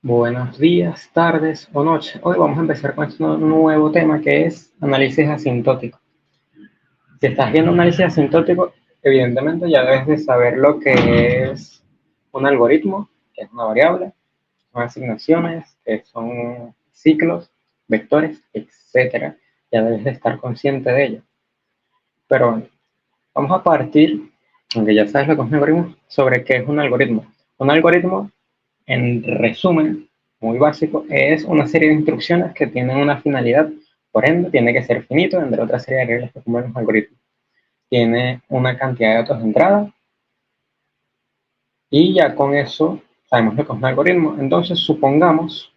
Buenos días, tardes o noches. Hoy vamos a empezar con este nuevo tema que es análisis asintótico. Si estás viendo análisis asintótico, evidentemente ya debes de saber lo que es un algoritmo, que es una variable, son asignaciones, que son ciclos, vectores, etcétera. Ya debes de estar consciente de ello. Pero bueno, vamos a partir, aunque ya sabes lo que es un algoritmo, sobre qué es un algoritmo. Un algoritmo, en resumen, muy básico, es una serie de instrucciones que tienen una finalidad, por ende, tiene que ser finito, entre otra serie de reglas que cumplen los algoritmos. Tiene una cantidad de datos de entrada y ya con eso sabemos lo que es un algoritmo. Entonces, supongamos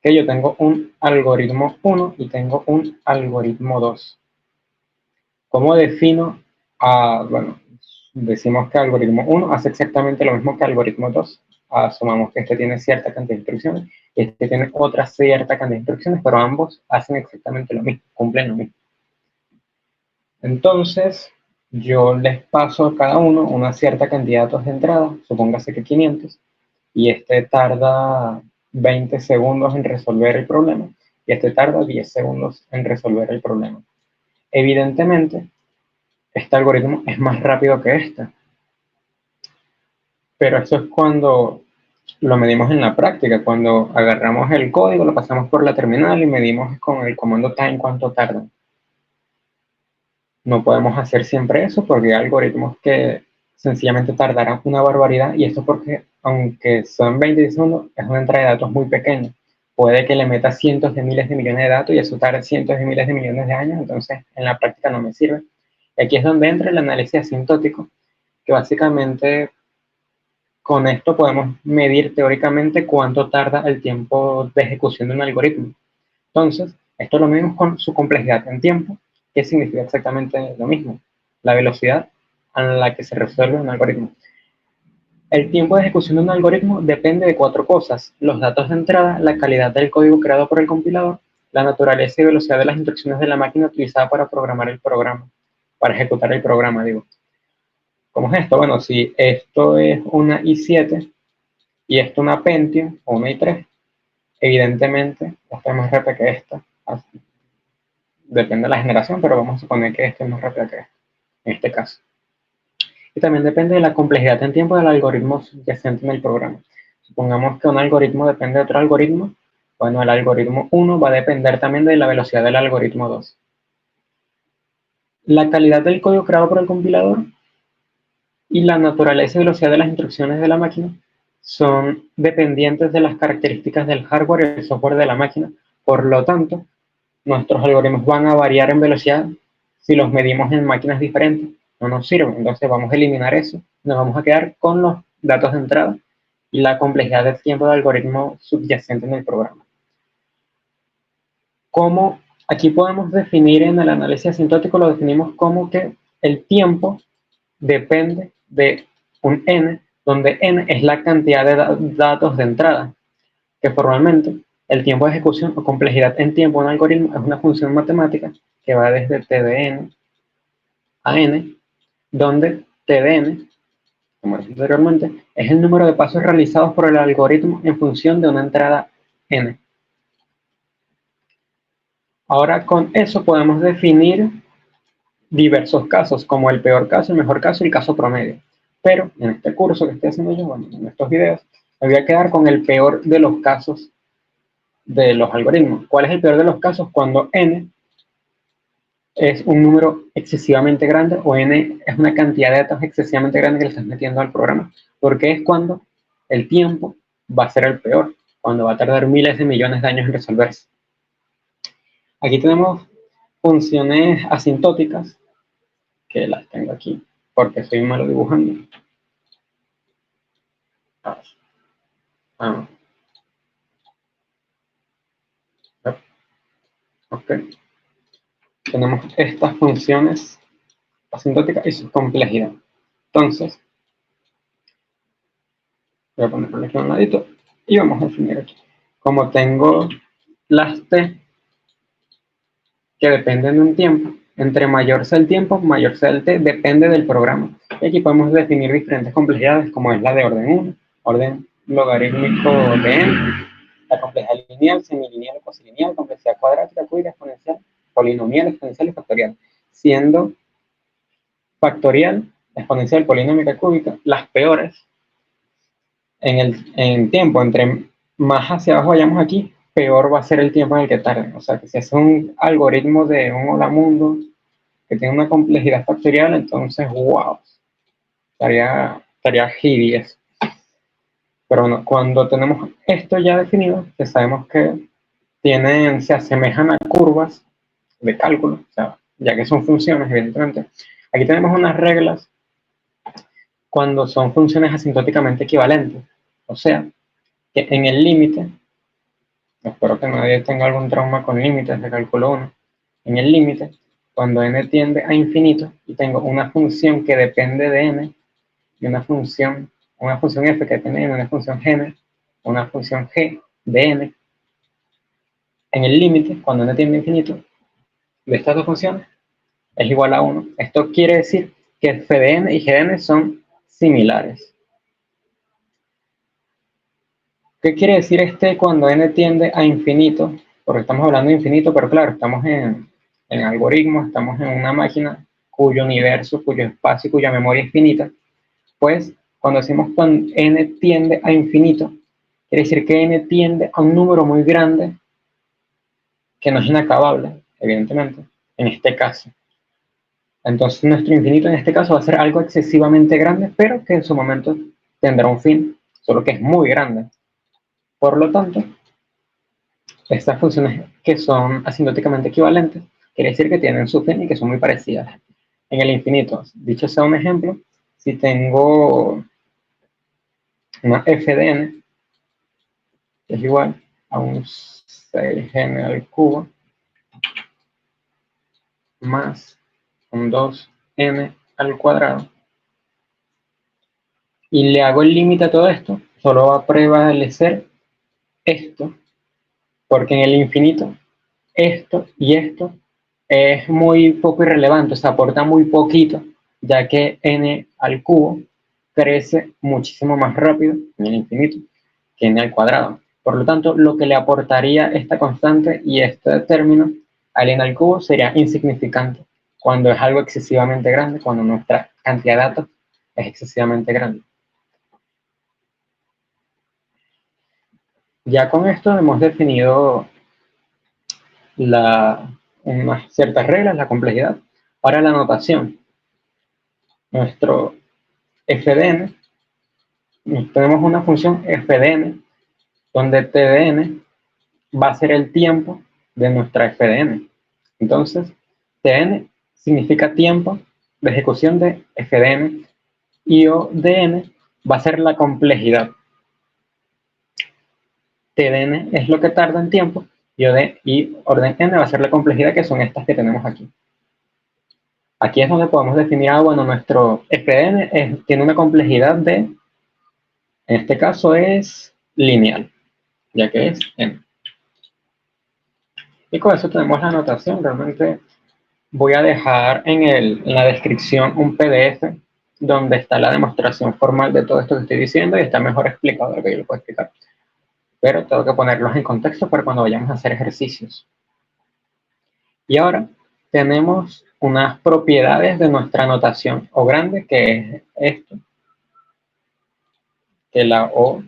que yo tengo un algoritmo 1 y tengo un algoritmo 2. ¿Cómo defino bueno, decimos que algoritmo 1 hace exactamente lo mismo que algoritmo 2. Asumamos que este tiene cierta cantidad de instrucciones y este tiene otra cierta cantidad de instrucciones, pero ambos hacen exactamente lo mismo, cumplen lo mismo. Entonces, yo les paso a cada uno una cierta cantidad de datos de entrada, supóngase que 500, y este tarda 20 segundos en resolver el problema, y este tarda 10 segundos en resolver el problema. Evidentemente, este algoritmo es más rápido que este. Pero eso es cuando lo medimos en la práctica, cuando agarramos el código, lo pasamos por la terminal y medimos con el comando time cuánto tarda. No podemos hacer siempre eso porque hay algoritmos que sencillamente tardarán una barbaridad, y esto porque, aunque son 20 segundos, es una entrada de datos muy pequeña. Puede que le meta cientos de miles de millones de datos y eso tarde cientos de miles de millones de años, entonces en la práctica no me sirve. Y aquí es donde entra el análisis asintótico, que básicamente con esto podemos medir teóricamente cuánto tarda el tiempo de ejecución de un algoritmo. Entonces, esto lo medimos con su complejidad en tiempo, que significa exactamente lo mismo, la velocidad a la que se resuelve un algoritmo. El tiempo de ejecución de un algoritmo depende de 4 cosas: los datos de entrada, la calidad del código creado por el compilador, la naturaleza y velocidad de las instrucciones de la máquina utilizada para programar el programa, para ejecutar el programa, digo. ¿Cómo es esto? Bueno, si esto es una i7 y esto una Pentium o una i3, evidentemente esta es más rápida que esta. Depende de la generación, pero vamos a suponer que esta es más rápida que esta, en este caso. Y también depende de la complejidad en tiempo del algoritmo subyacente en el programa. Supongamos que un algoritmo depende de otro algoritmo. Bueno, el algoritmo 1 va a depender también de la velocidad del algoritmo 2. La calidad del código creado por el compilador y la naturaleza y velocidad de las instrucciones de la máquina son dependientes de las características del hardware y el software de la máquina. Por lo tanto, nuestros algoritmos van a variar en velocidad si los medimos en máquinas diferentes. No nos sirve. Entonces vamos a eliminar eso. Nos vamos a quedar con los datos de entrada y la complejidad del tiempo del algoritmo subyacente en el programa. Como aquí podemos definir en el análisis asintótico, lo definimos como que el tiempo depende de un n, donde n es la cantidad de datos de entrada, que formalmente el tiempo de ejecución o complejidad en tiempo de un algoritmo es una función matemática que va desde t de n a n, donde t de n, como dije anteriormente, es el número de pasos realizados por el algoritmo en función de una entrada n. Ahora con eso podemos definir diversos casos, como el peor caso, el mejor caso y el caso promedio. Pero en este curso que estoy haciendo yo, bueno, en estos videos, me voy a quedar con el peor de los casos de los algoritmos. ¿Cuál es el peor de los casos? Cuando n es un número excesivamente grande o n es una cantidad de datos excesivamente grande que le estás metiendo al programa. Porque es cuando el tiempo va a ser el peor, cuando va a tardar miles de millones de años en resolverse. Aquí tenemos funciones asintóticas, que las tengo aquí porque soy malo dibujando. Ok. Tenemos estas funciones asintóticas y su complejidad. Entonces, voy a ponerlo aquí a un ladito y vamos a definir aquí. Como tengo las t que dependen de un tiempo, entre mayor sea el tiempo, mayor sea el t, depende del programa. Y aquí podemos definir diferentes complejidades, como es la de orden 1, orden logarítmico de n, la complejidad lineal, semilineal, cosilineal, complejidad cuadrática, cúbica, exponencial, polinomial, exponencial y factorial, siendo factorial, exponencial, polinómica, cúbica, las peores en tiempo. Entre más hacia abajo vayamos aquí, peor va a ser el tiempo en el que tarden. O sea, que si es un algoritmo de un hola mundo que tiene una complejidad factorial, entonces, wow, estaría heavy eso. Pero bueno, cuando tenemos esto ya definido, que sabemos que se asemejan a curvas de cálculo, o sea, ya que son funciones, evidentemente. Aquí tenemos unas reglas cuando son funciones asintóticamente equivalentes. O sea, que en el límite, espero que nadie tenga algún trauma con límites de cálculo 1, en el límite, cuando n tiende a infinito y tengo una función que depende de n y una función f que depende de n, una función g, una función g de n, en el límite, cuando n tiende a infinito, de estas dos funciones, es igual a 1. Esto quiere decir que f de n y g de n son similares. ¿Qué quiere decir cuando n tiende a infinito? Porque estamos hablando de infinito, pero claro, estamos en algoritmos, estamos en una máquina cuyo universo, cuyo espacio, cuya memoria es finita. Pues cuando decimos cuando n tiende a infinito, quiere decir que n tiende a un número muy grande que no es inacabable, evidentemente, en este caso. Entonces nuestro infinito en este caso va a ser algo excesivamente grande, pero que en su momento tendrá un fin, solo que es muy grande. Por lo tanto, estas funciones que son asintóticamente equivalentes, quiere decir que tienen su fin y que son muy parecidas. En el infinito, dicho sea un ejemplo, si tengo una f de n, es igual a un 6n al cubo más un 2n al cuadrado, y le hago el límite a todo esto, solo va a prevalecer esto, porque en el infinito esto y esto es muy poco irrelevante, o sea, aporta muy poquito, ya que n al cubo crece muchísimo más rápido en el infinito que n al cuadrado. Por lo tanto, lo que le aportaría esta constante y este término al n al cubo sería insignificante cuando es algo excesivamente grande, cuando nuestra cantidad de datos es excesivamente grande. Ya con esto hemos definido unas ciertas reglas, la complejidad. Ahora la notación. Nuestro f de n, tenemos una función f de n, donde t de n va a ser el tiempo de nuestra f de n. Entonces, tn significa tiempo de ejecución de f de n, y o de n va a ser la complejidad. T de n es lo que tarda en tiempo, y orden n va a ser la complejidad, que son estas que tenemos aquí. Aquí es donde podemos definir, bueno, nuestro f de n tiene una complejidad de, en este caso es lineal, ya que es n. Y con eso tenemos la notación. Realmente voy a dejar en la descripción un PDF donde está la demostración formal de todo esto que estoy diciendo y está mejor explicado de lo que yo lo puedo explicar. Pero tengo que ponerlos en contexto para cuando vayamos a hacer ejercicios. Y ahora tenemos unas propiedades de nuestra notación O grande, que es esto, que la O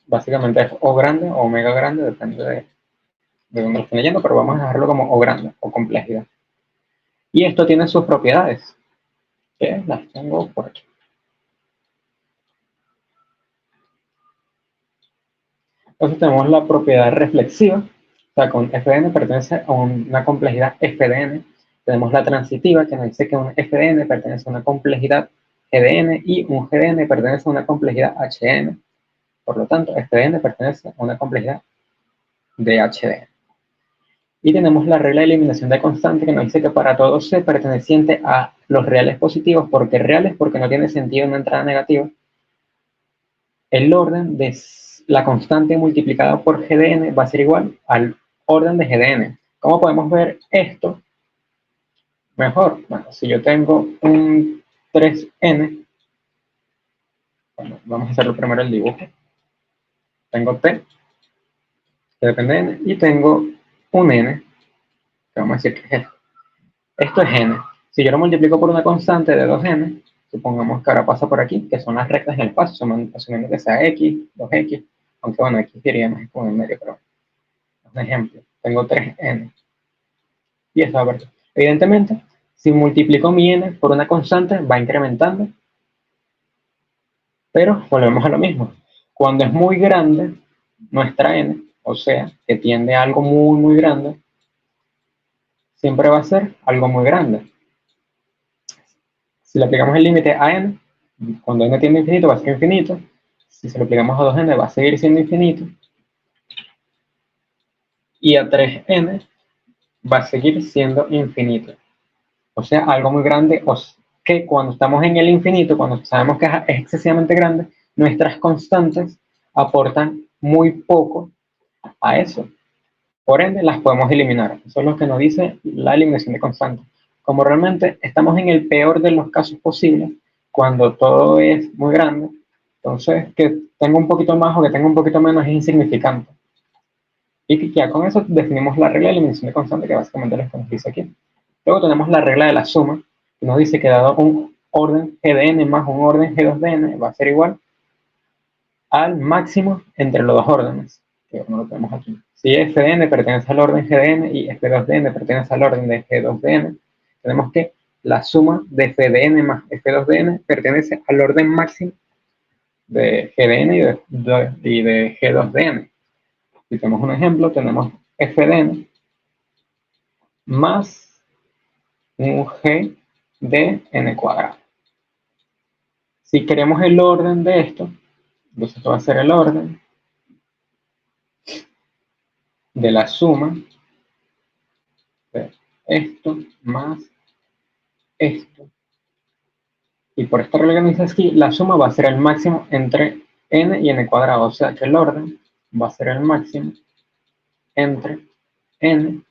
básicamente es O grande o omega grande, depende de dónde lo estén leyendo, pero vamos a dejarlo como O grande o complejidad. Y esto tiene sus propiedades, que las tengo por aquí. Entonces tenemos la propiedad reflexiva, o sea, con f de n pertenece a una complejidad f de n. Tenemos la transitiva, que nos dice que un f de n pertenece a una complejidad g de n, y un g de n pertenece a una complejidad h de n. Por lo tanto, f de n pertenece a una complejidad de h de n. Y tenemos la regla de eliminación de constante, que nos dice que para todo c perteneciente a los reales positivos, porque reales porque no tiene sentido una entrada negativa, el orden de la constante multiplicada por g de n va a ser igual al orden de g de n. ¿Cómo podemos ver esto mejor? Bueno, si yo tengo un 3n, bueno, vamos a hacerlo primero el dibujo. tengo t, que depende de n, y tengo un n, que vamos a decir que es esto. Esto es n. Si yo lo multiplico por una constante de 2n, supongamos que ahora pasa por aquí, que son las rectas en el paso, asumiendo que sea x, 2x, aunque bueno, x iría más como en medio, pero es un ejemplo. Tengo 3n. Y esto va a ver. Evidentemente, si multiplico mi n por una constante, va incrementando, pero volvemos a lo mismo. Cuando es muy grande nuestra n, o sea, que tiende a algo muy, muy grande, siempre va a ser algo muy grande. Si le aplicamos el límite a n, cuando n tiende a infinito va a ser infinito. Si se lo aplicamos a 2n va a seguir siendo infinito. Y a 3n va a seguir siendo infinito. O sea, algo muy grande, o que cuando estamos en el infinito, cuando sabemos que es excesivamente grande, nuestras constantes aportan muy poco a eso. Por ende, las podemos eliminar. Eso es lo que nos dice la eliminación de constantes. Como realmente estamos en el peor de los casos posibles, cuando todo es muy grande, entonces que tenga un poquito más o que tenga un poquito menos es insignificante. Y ya con eso definimos la regla de eliminación de constante, que básicamente es lo que nos dice aquí. Luego tenemos la regla de la suma, que nos dice que dado un orden g de n más un orden g2 de n va a ser igual al máximo entre los dos órdenes, que no lo tenemos aquí. Si f de n pertenece al orden g de n y f2 de n pertenece al orden de g2 de n, tenemos que la suma de f de n más f2 de n pertenece al orden máximo de g de n y de g2 de n. Si tenemos un ejemplo, tenemos f de n más un g de n cuadrado. Si queremos el orden de esto, entonces esto va a ser el orden de la suma de esto más esto. Y por esta regla que dice aquí, la suma va a ser el máximo entre n y n cuadrado. O sea que el orden va a ser el máximo entre n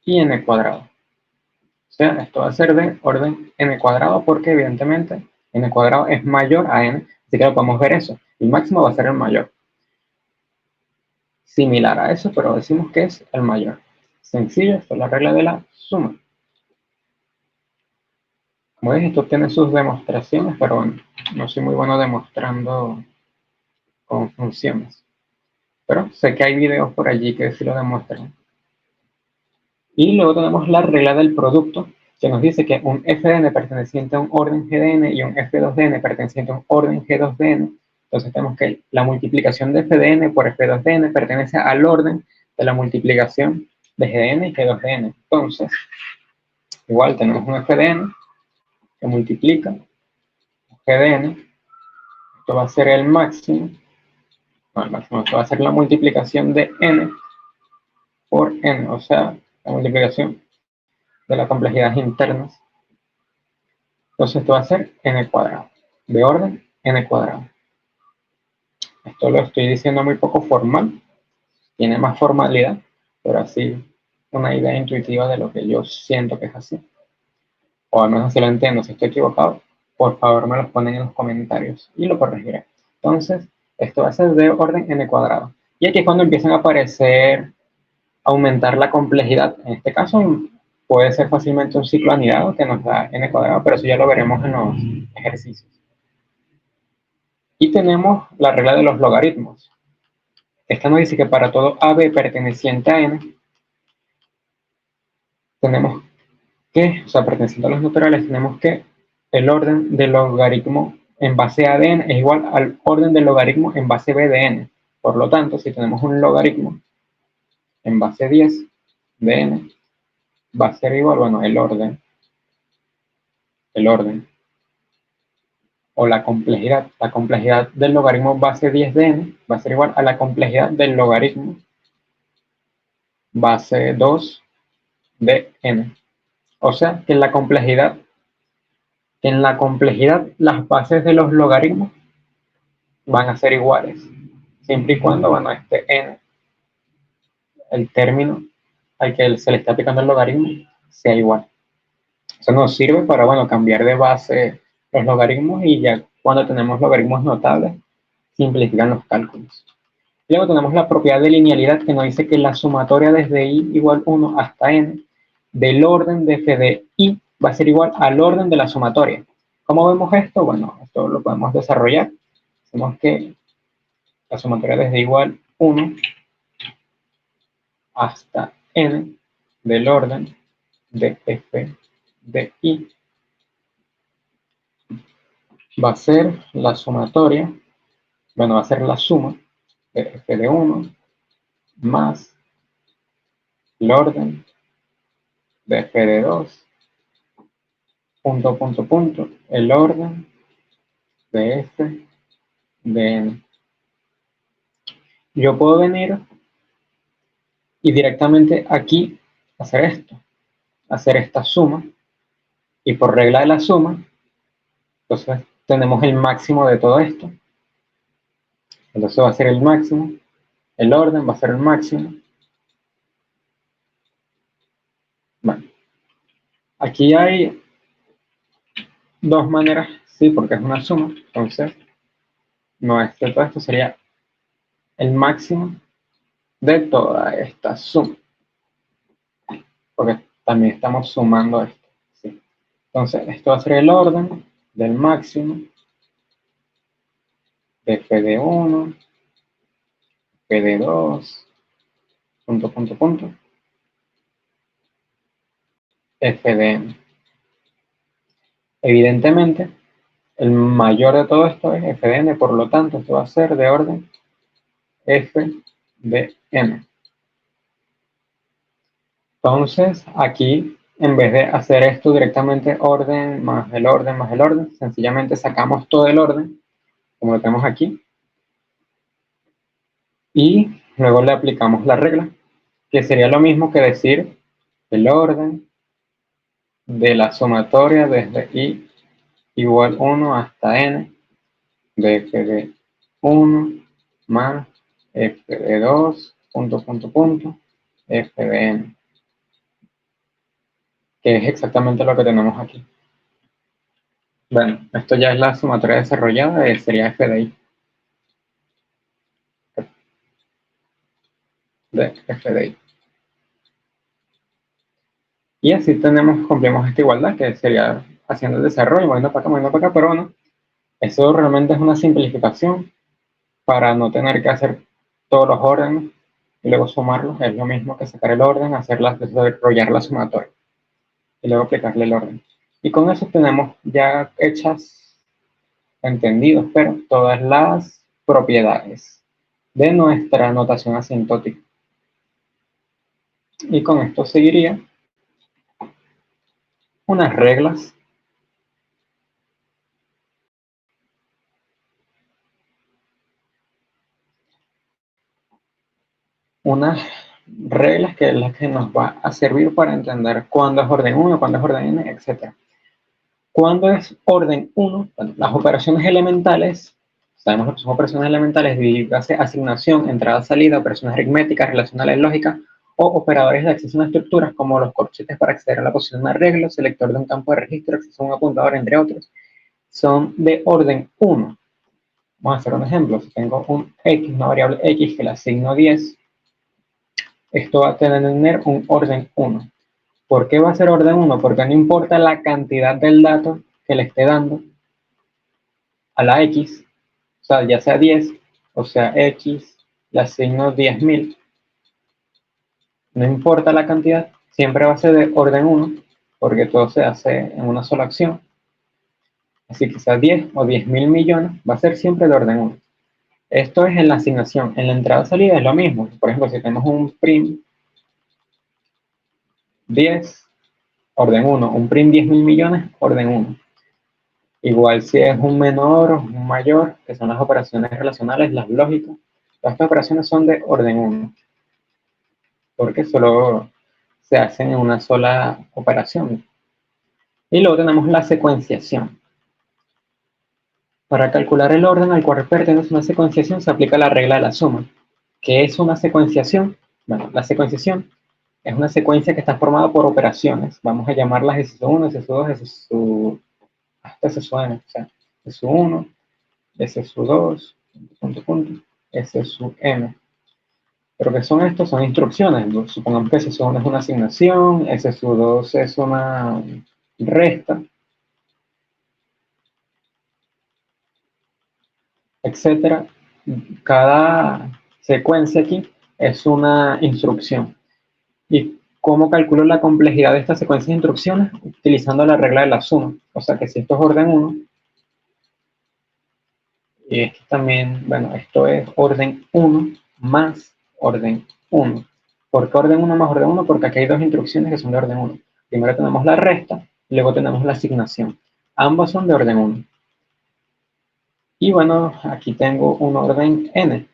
y n cuadrado. O sea, esto va a ser de orden n cuadrado porque evidentemente n cuadrado es mayor a n. Así que lo podemos ver eso. El máximo va a ser el mayor. Similar a eso, pero decimos que es el mayor. Sencillo, esto es la regla de la suma. Como ves, esto tiene sus demostraciones, pero bueno, no soy muy bueno demostrando con funciones. Pero sé que hay videos por allí que sí lo demuestran. Y luego tenemos la regla del producto, que nos dice que un f de n perteneciente a un orden g de n y un f2 de n perteneciente a un orden g2 de n. Entonces tenemos que la multiplicación de f de n por f2 de n pertenece al orden de la multiplicación de g de n y g2 de n. Entonces, igual tenemos un f de n que multiplica g de n. Esto va a ser el máximo. No, el máximo, esto va a ser la multiplicación de n por n, o sea, la multiplicación de las complejidades internas. Entonces esto va a ser n cuadrado, de orden n cuadrado. Esto lo estoy diciendo muy poco formal, tiene más formalidad, pero así una idea intuitiva de lo que yo siento que es así. O al menos así lo entiendo. Si estoy equivocado, por favor me lo ponen en los comentarios y lo corregiré. Entonces, esto va a ser de orden n cuadrado. Y aquí es cuando empiezan a aparecer, aumentar la complejidad. En este caso, puede ser fácilmente un ciclo anidado que nos da n cuadrado, pero eso ya lo veremos en los ejercicios. Y tenemos la regla de los logaritmos. Esta nos dice que para todo AB perteneciente a n, tenemos que, o sea, perteneciente a los naturales, tenemos que el orden del logaritmo en base a de n es igual al orden del logaritmo en base b de n. Por lo tanto, si tenemos un logaritmo en base 10 de n, va a ser igual, bueno, el orden, o la complejidad del logaritmo base 10 de n va a ser igual a la complejidad del logaritmo base 2 de n. O sea que en la complejidad las bases de los logaritmos van a ser iguales, siempre y cuando, bueno, este n, el término al que se le está aplicando el logaritmo, sea igual. Eso nos sirve para, bueno, cambiar de base los logaritmos y ya cuando tenemos logaritmos notables, simplifican los cálculos. Y luego tenemos la propiedad de linealidad que nos dice que la sumatoria desde i igual 1 hasta n del orden de f de i va a ser igual al orden de la sumatoria. ¿Cómo vemos esto? Bueno, esto lo podemos desarrollar. Decimos que la sumatoria desde igual 1 hasta n del orden de f de i va a ser la sumatoria, bueno, va a ser la suma de f de 1 más el orden de f de 2, punto, el orden de f de n. Yo puedo venir y directamente aquí hacer esto, hacer esta suma, y por regla de la suma, entonces tenemos el máximo de todo esto. Entonces va a ser el máximo, el orden va a ser el máximo. Bueno, aquí hay dos maneras, sí, porque es una suma, entonces no es que todo esto sería el máximo de toda esta suma, porque también estamos sumando esto, ¿sí? Entonces esto va a ser el orden del máximo de f de 1, f de 2, punto, f de n. Evidentemente, el mayor de todo esto es f de n, por lo tanto, esto va a ser de orden f de n. Entonces, aquí, en vez de hacer esto directamente orden más el orden más el orden, sencillamente sacamos todo el orden, como lo tenemos aquí, y luego le aplicamos la regla, que sería lo mismo que decir el orden de la sumatoria desde i igual 1 hasta n de f de 1 más f de 2, f de n, que es exactamente lo que tenemos aquí. Bueno, esto ya es la sumatoria desarrollada, sería f de i, de f de i. Y así cumplimos esta igualdad, que sería haciendo el desarrollo, moviendo para acá, pero bueno, eso realmente es una simplificación para no tener que hacer todos los órdenes y luego sumarlos. Es lo mismo que sacar el orden, desarrollar la sumatoria y luego aplicarle el orden. Y con eso tenemos ya hechas, entendidos, pero todas las propiedades de nuestra notación asintótica. Y con esto seguiría unas reglas que es la que nos va a servir para entender cuándo es orden 1, cuándo es orden n, etc. Cuando es orden 1, bueno, las operaciones elementales, sabemos lo que son operaciones elementales, dígase asignación, entrada, salida, operaciones aritméticas, relacionales, lógicas, o operadores de acceso a estructuras como los corchetes para acceder a la posición de un arreglo, selector de un campo de registro, acceso a un apuntador, entre otros, son de orden 1. Vamos a hacer un ejemplo. Si tengo una variable x que le asigno 10, esto va a tener un orden 1. ¿Por qué va a ser orden 1? Porque no importa la cantidad del dato que le esté dando a la x, o sea, ya sea 10, o sea, x, le asigno 10.000, no importa la cantidad, siempre va a ser de orden 1, porque todo se hace en una sola acción. Así que sea 10 o 10.000 millones, va a ser siempre de orden 1. Esto es en la asignación. En la entrada-salida es lo mismo. Por ejemplo, si tenemos un prim 10, orden 1, un prim 10.000 millones, orden 1. Igual si es un menor o un mayor, que son las operaciones relacionales, las lógicas, todas estas operaciones son de orden 1, porque solo se hacen en una sola operación. Y luego tenemos la secuenciación. Para calcular el orden al cual pertenece una secuenciación se aplica la regla de la suma. ¿Qué es una secuenciación? Bueno, la secuenciación es una secuencia que está formada por operaciones. Vamos a llamarlas S1, S2, S, hasta S n, o sea, S1, S2, punto. S sub m. ¿Pero qué son estos? Son instrucciones. Supongamos que S sub 1 es una asignación, S sub 2 es una resta, etcétera. Cada secuencia aquí es una instrucción. ¿Y cómo calculo la complejidad de esta secuencia de instrucciones? Utilizando la regla de la suma. O sea que si esto es orden 1, y esto también, bueno, esto es orden 1 más orden 1. ¿Por qué orden 1 más orden 1? Porque aquí hay dos instrucciones que son de orden 1. Primero tenemos la resta, y luego tenemos la asignación. Ambas son de orden 1. Y bueno, aquí tengo un orden n.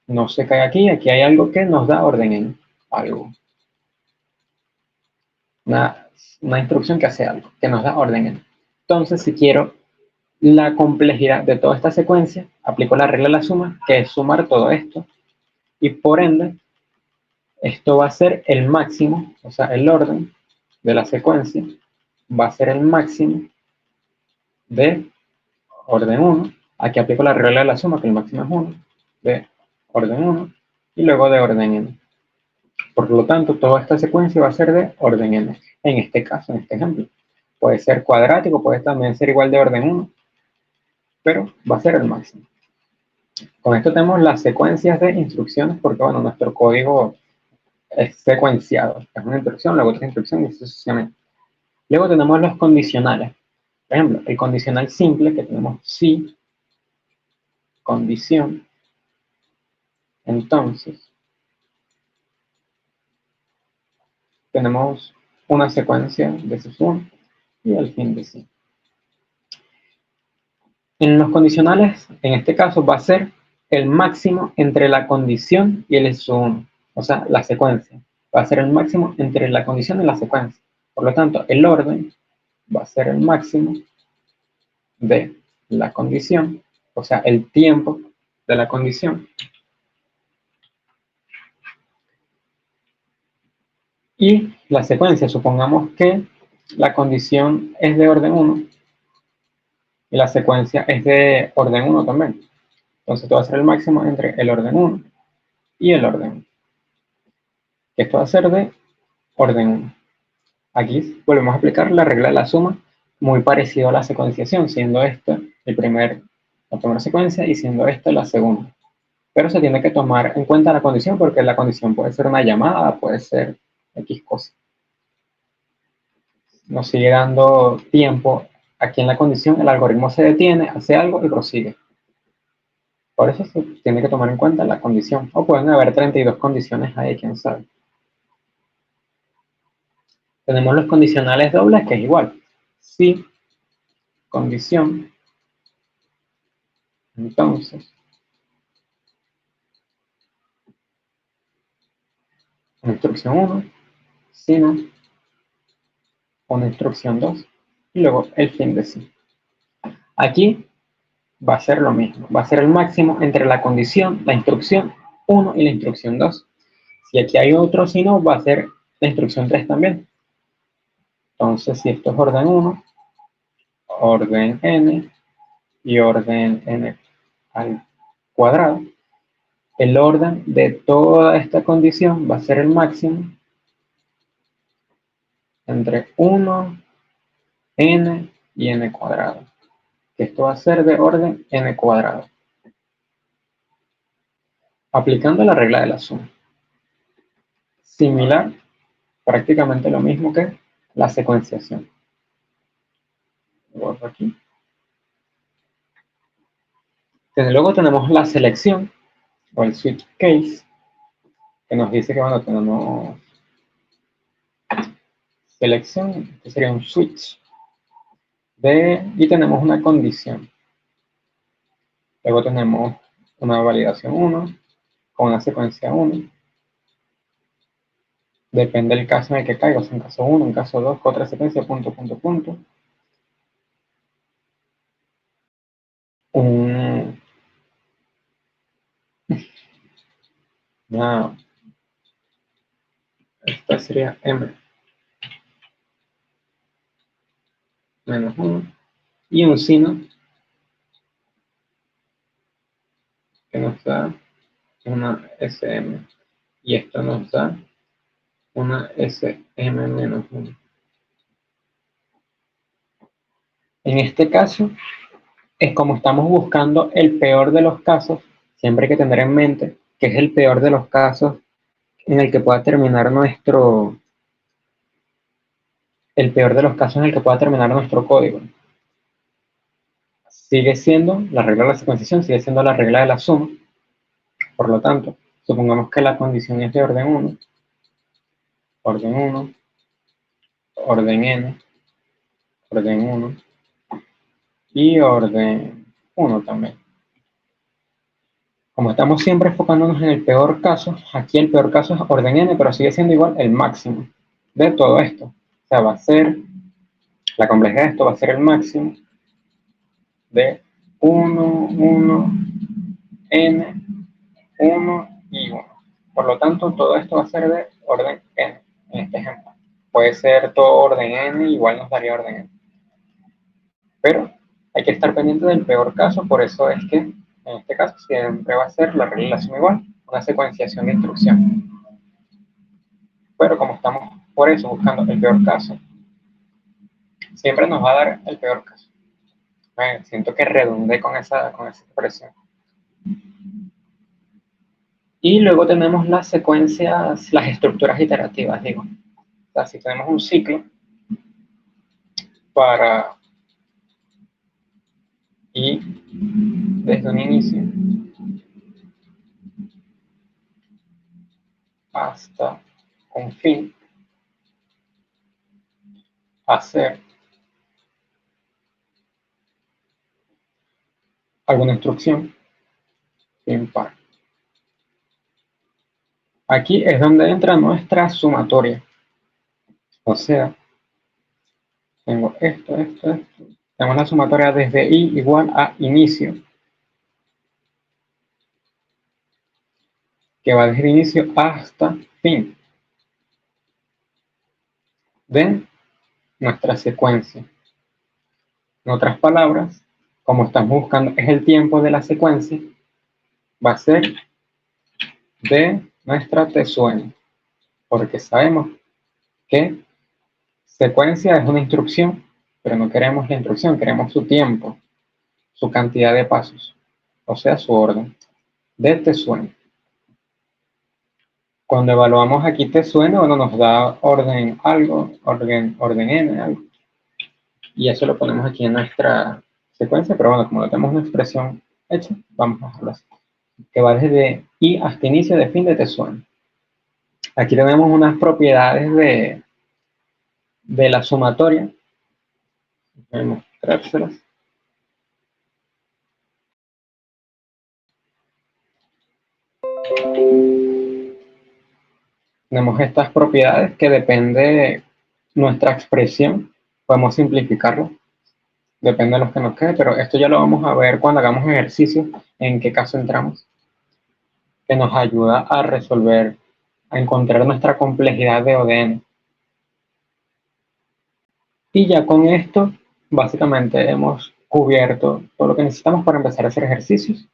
No sé qué hay aquí, aquí hay algo que nos da orden n. Algo. Una, una instrucción que hace algo, que nos da orden n. Entonces, si quiero la complejidad de toda esta secuencia, aplico la regla de la suma, que es sumar todo esto, y por ende, esto va a ser el máximo, o sea, el orden de la secuencia va a ser el máximo de orden 1. Aquí aplico la regla de la suma, que el máximo es 1, de orden 1, y luego de orden n. Por lo tanto, toda esta secuencia va a ser de orden n. En este caso, en este ejemplo. Puede ser cuadrático, puede también ser igual de orden 1, pero va a ser el máximo. Con esto tenemos las secuencias de instrucciones, porque bueno, nuestro código es secuenciado. Es una instrucción, luego otra instrucción y sucesivamente. Luego tenemos los condicionales. Por ejemplo, el condicional simple, que tenemos si, condición, entonces, tenemos una secuencia de sum y el fin de si. En los condicionales, en este caso, va a ser el máximo entre la condición y el sum, o sea, la secuencia. Va a ser el máximo entre la condición y la secuencia. Por lo tanto, el orden va a ser el máximo de la condición, o sea, el tiempo de la condición. Y la secuencia, supongamos que la condición es de orden 1 y la secuencia es de orden 1 también. Entonces, esto va a ser el máximo entre el orden 1 y el orden 1. Esto va a ser de orden 1. Aquí volvemos a aplicar la regla de la suma, muy parecido a la secuenciación, siendo esta la primera secuencia y siendo esta la segunda. Pero se tiene que tomar en cuenta la condición, porque la condición puede ser una llamada, puede ser X cosa. Nos sigue dando tiempo. Aquí en la condición el algoritmo se detiene, hace algo y prosigue. Por eso se tiene que tomar en cuenta la condición. O pueden haber 32 condiciones ahí, quién sabe. Tenemos los condicionales dobles, que es igual. Si condición, entonces, una instrucción 1, si no, una instrucción 2, y luego el fin de si. Aquí va a ser lo mismo, va a ser el máximo entre la condición, la instrucción 1 y la instrucción 2. Si aquí hay otro si no, va a ser la instrucción 3 también. Entonces, si esto es orden 1, orden n y orden n al cuadrado, el orden de toda esta condición va a ser el máximo entre 1, n y n cuadrado. Esto va a ser de orden n cuadrado. Aplicando la regla de la suma. Similar, prácticamente lo mismo que la secuenciación. Guardo aquí. Luego tenemos la selección o el switch case, que nos dice que bueno, tenemos selección, que sería un switch, y tenemos una condición. Luego tenemos una validación 1 con una secuencia 1. Depende del caso en el que caiga, o sea, en caso 1, en caso 2, otra secuencia, punto, punto, punto. Esta sería m menos 1 y un sino que nos da una SM. Y esto nos da una SM-1. En este caso, es como estamos buscando el peor de los casos, siempre hay que tener en mente que es el peor de los casos en el que pueda terminar el peor de los casos en el que pueda terminar nuestro código. Sigue siendo la regla de la secuenciación, sigue siendo la regla de la suma. Por lo tanto, supongamos que la condición es de orden 1, orden 1, orden n, orden 1 y orden 1 también. Como estamos siempre enfocándonos en el peor caso, aquí el peor caso es orden n, pero sigue siendo igual el máximo de todo esto. O sea, va a ser, la complejidad de esto va a ser el máximo de 1, 1, n, 1 y 1. Por lo tanto, todo esto va a ser de orden n, en este ejemplo. Puede ser todo orden n, igual nos daría orden n. Pero hay que estar pendiente del peor caso, por eso es que en este caso siempre va a ser la regla de la suma igual, una secuenciación de instrucción. Pero como estamos por eso buscando el peor caso, siempre nos va a dar el peor caso. Siento que redundé con esa expresión. Y luego tenemos las secuencias, las estructuras iterativas, digo. O sea, si tenemos un ciclo para y desde un inicio hasta un fin, hacer alguna instrucción impar. Aquí es donde entra nuestra sumatoria. O sea, tengo esto. Tenemos la sumatoria desde i igual a inicio, que va desde inicio hasta fin de nuestra secuencia. En otras palabras, como estamos buscando es el tiempo de la secuencia, va a ser de nuestra tsueno, porque sabemos que secuencia es una instrucción, pero no queremos la instrucción, queremos su tiempo, su cantidad de pasos, o sea, su orden de tsueno. Cuando evaluamos aquí tsueno, bueno, nos da orden algo, orden n, algo. Y eso lo ponemos aquí en nuestra secuencia, pero bueno, como no tenemos una expresión hecha, vamos a dejarlo así. Que va desde i hasta inicio de fin de tsueno. Aquí tenemos unas propiedades de la sumatoria. Voy a mostrárselas. Tenemos estas propiedades que depende de nuestra expresión, podemos simplificarlo, depende de lo que nos quede, pero esto ya lo vamos a ver cuando hagamos ejercicios, en qué caso entramos, que nos ayuda a resolver, a encontrar nuestra complejidad de ODN. Y ya con esto, básicamente hemos cubierto todo lo que necesitamos para empezar a hacer ejercicios.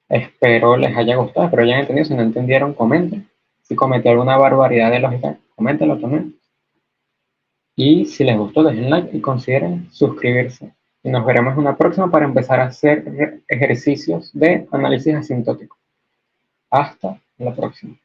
Espero les haya gustado, espero hayan entendido. Si no entendieron, comenten. Si cometí alguna barbaridad de lógica, coméntenlo también. Y si les gustó, dejen like y consideren suscribirse. Y nos veremos en una próxima para empezar a hacer ejercicios de análisis asintótico. Hasta la próxima.